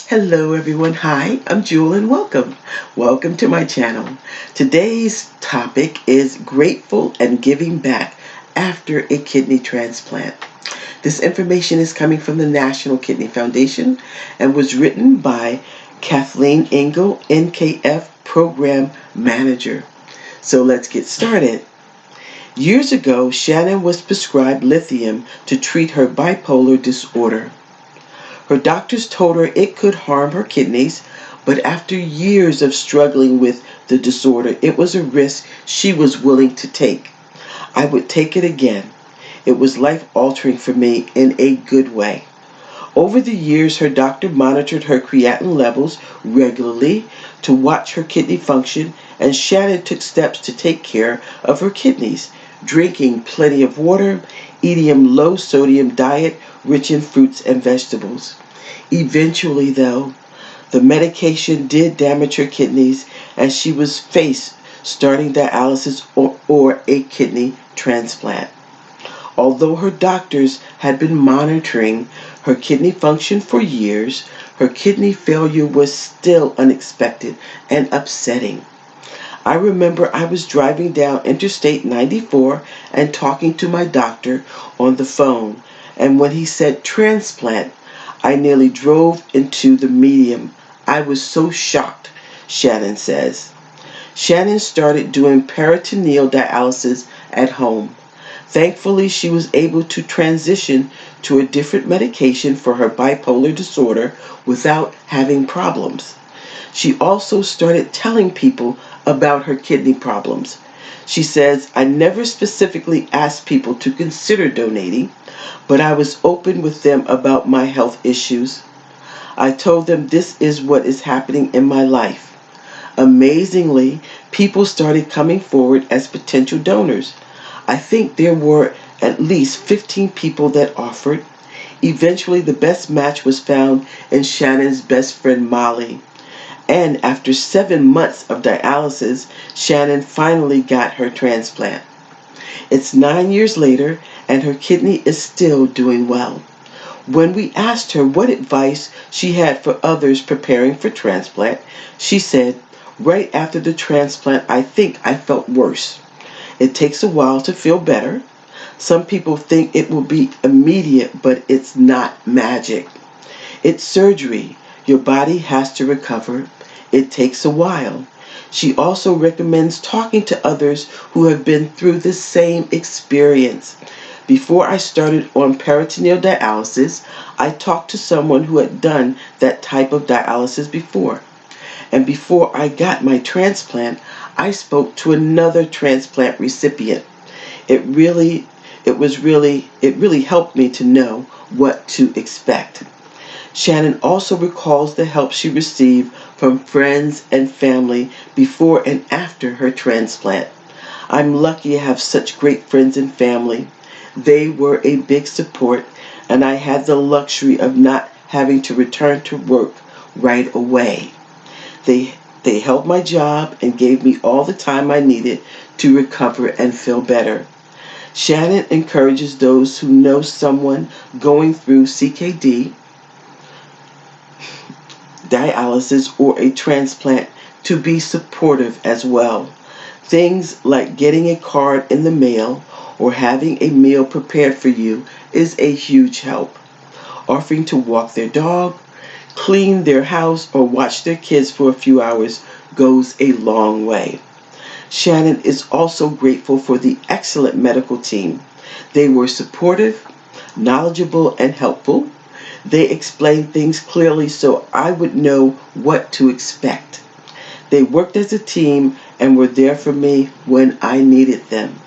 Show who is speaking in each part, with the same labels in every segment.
Speaker 1: Hello everyone, hi, I'm Jewel and welcome. Welcome to my channel. Today's topic is grateful and giving back after a kidney transplant. This information is coming from the National Kidney Foundation and was written by Kathleen Engel, NKF Program Manager. So let's get started. Years ago, Shannon was prescribed lithium to treat her bipolar disorder. Her doctors told her it could harm her kidneys, but after years of struggling with the disorder, it was a risk she was willing to take. I would take it again. It was life-altering for me in a good way. Over the years, her doctor monitored her creatinine levels regularly to watch her kidney function, and Shannon took steps to take care of her kidneys, drinking plenty of water, eating a low-sodium diet rich in fruits and vegetables. Eventually, though, the medication did damage her kidneys, and she was faced starting dialysis or a kidney transplant. Although her doctors had been monitoring her kidney function for years, her kidney failure was still unexpected and upsetting. I remember I was driving down Interstate 94 and talking to my doctor on the phone, and when he said transplant, I nearly drove into the medium. I was so shocked, Shannon says. Shannon started doing peritoneal dialysis at home. Thankfully, she was able to transition to a different medication for her bipolar disorder without having problems. She also started telling people about her kidney problems. She says, I never specifically asked people to consider donating, but I was open with them about my health issues. I told them this is what is happening in my life. Amazingly, people started coming forward as potential donors. I think there were at least 15 people that offered. Eventually, the best match was found in Shannon's best friend Molly. And after 7 months of dialysis, Shannon finally got her transplant. It's 9 years later, and her kidney is still doing well. When we asked her what advice she had for others preparing for transplant, she said, right after the transplant, I think I felt worse. It takes a while to feel better. Some people think it will be immediate, but it's not magic. It's surgery. Your body has to recover. It takes a while. She also recommends talking to others who have been through the same experience. Before I started on peritoneal dialysis, I talked to someone who had done that type of dialysis before. And before I got my transplant, I spoke to another transplant recipient. It really helped me to know what to expect. Shannon also recalls the help she received from friends and family before and after her transplant. I'm lucky to have such great friends and family. They were a big support, and I had the luxury of not having to return to work right away. They held my job and gave me all the time I needed to recover and feel better. Shannon encourages those who know someone going through CKD, dialysis, or a transplant to be supportive as well. Things like getting a card in the mail or having a meal prepared for you is a huge help. Offering to walk their dog, clean their house, or watch their kids for a few hours goes a long way. Shannon is also grateful for the excellent medical team. They were supportive, knowledgeable, and helpful. They explained things clearly so I would know what to expect. They worked as a team and were there for me when I needed them.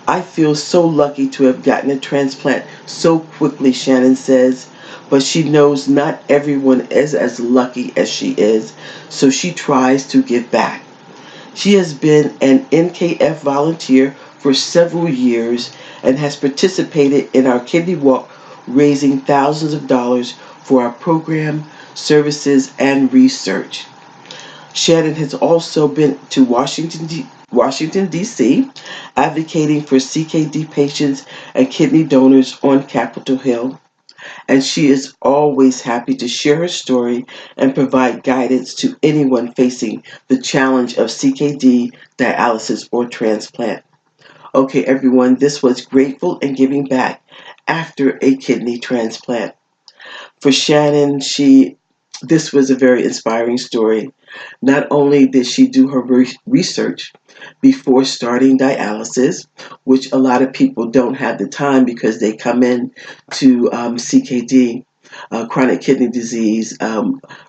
Speaker 1: I feel so lucky to have gotten a transplant so quickly, Shannon says, but she knows not everyone is as lucky as she is, so she tries to give back. She has been an NKF volunteer for several years and has participated in our Kidney Walk, raising thousands of dollars for our program, services, and research. Shannon has also been to Washington, D.C., advocating for CKD patients and kidney donors on Capitol Hill. and she is always happy to share her story and provide guidance to anyone facing the challenge of CKD, dialysis, or transplant. Okay, everyone, this was Grateful and Giving Back after a kidney transplant. For Shannon, this was a very inspiring story. Not only did she do her research before starting dialysis, which a lot of people don't have the time because they come in to CKD, chronic kidney disease,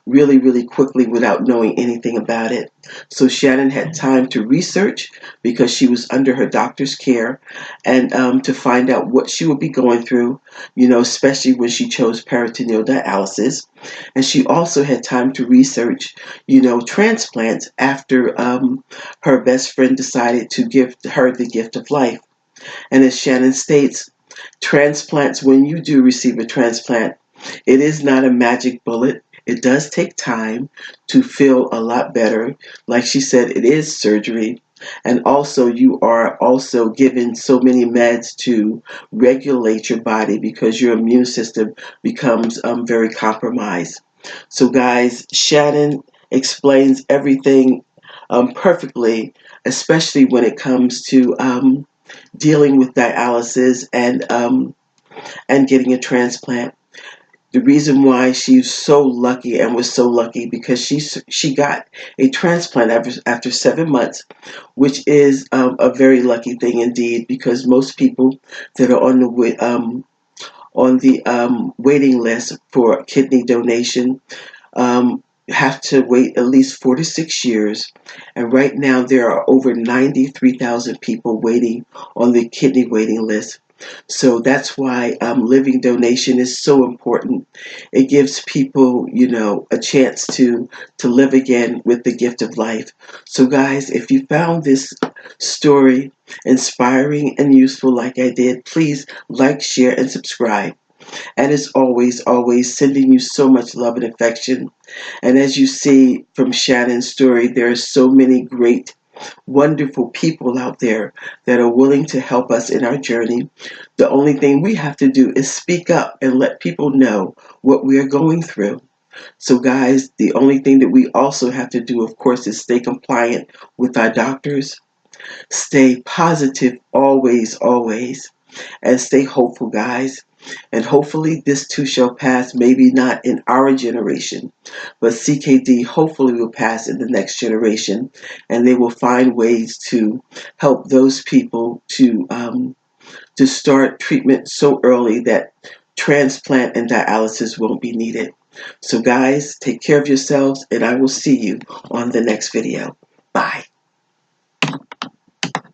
Speaker 1: really, really quickly without knowing anything about it. So Shannon had time to research because she was under her doctor's care, and to find out what she would be going through, especially when she chose peritoneal dialysis. And she also had time to research, transplants after her best friend decided to give her the gift of life. And as Shannon states, transplants, when you do receive a transplant, it is not a magic bullet. It does take time to feel a lot better. Like she said, it is surgery. And also, you are also given so many meds to regulate your body because your immune system becomes very compromised. So, guys, Shannon explains everything perfectly, especially when it comes to dealing with dialysis and getting a transplant. The reason why she's so lucky and was so lucky because she got a transplant after 7 months, which is a very lucky thing indeed. Because most people that are on the waiting list for kidney donation have to wait at least 4 to 6 years. And right now there are over 93,000 people waiting on the kidney waiting list. So that's why living donation is so important. It gives people, a chance to live again with the gift of life. So guys, if you found this story inspiring and useful like I did, please like, share, and subscribe. And as always, always sending you so much love and affection. And as you see from Shannon's story, there are so many great, wonderful people out there that are willing to help us in our journey. The only thing we have to do is speak up and let people know what we are going through. So, guys, the only thing that we also have to do, of course, is stay compliant with our doctors, stay positive always, always, and stay hopeful, guys. And hopefully this too shall pass, maybe not in our generation, but CKD hopefully will pass in the next generation, and they will find ways to help those people to start treatment so early that transplant and dialysis won't be needed. So guys, take care of yourselves, and I will see you on the next video. Bye.